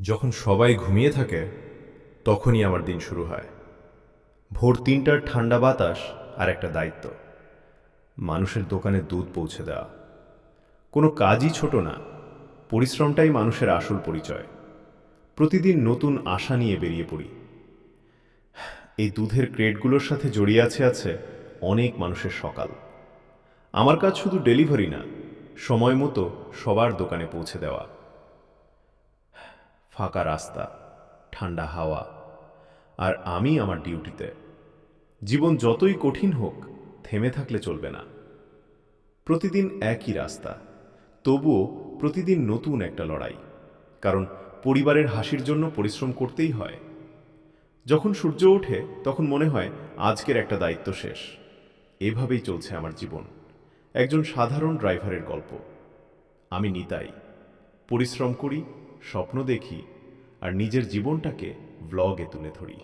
যখন সবাই ঘুমিয়ে থাকে তখনই আমার দিন শুরু হয়। ভোর ৩টার ঠান্ডা বাতাস আর একটা দায়িত্ব, মানুষের দোকানে দুধ পৌঁছে দেওয়া। কোনো কাজই ছোট না, পরিশ্রমটাই মানুষের আসল পরিচয়। প্রতিদিন নতুন আশা নিয়ে বেরিয়ে পড়ি। এই দুধের ক্রেটগুলোর সাথে জড়িয়ে আছে অনেক মানুষের সকাল। আমার কাজ শুধু ডেলিভারি না, সময় মতো সবার দোকানে পৌঁছে দেওয়া। ফাঁকা রাস্তা, ঠান্ডা হাওয়া, আর আমি আমার ডিউটিতে। জীবন যতই কঠিন হোক, থেমে থাকলে চলবে না। প্রতিদিন একই রাস্তা, তবুও প্রতিদিন নতুন একটা লড়াই। কারণ পরিবারের হাসির জন্য পরিশ্রম করতেই হয়। যখন সূর্য ওঠে তখন মনে হয় আজকের একটা দায়িত্ব শেষ। এভাবেই চলছে আমার জীবন, একজন সাধারণ ড্রাইভারের গল্প। আমি নিতাই, পরিশ্রম করি, স্বপ্ন দেখি, আর নিজের জীবনটাকে ব্লগে তুলে ধরি।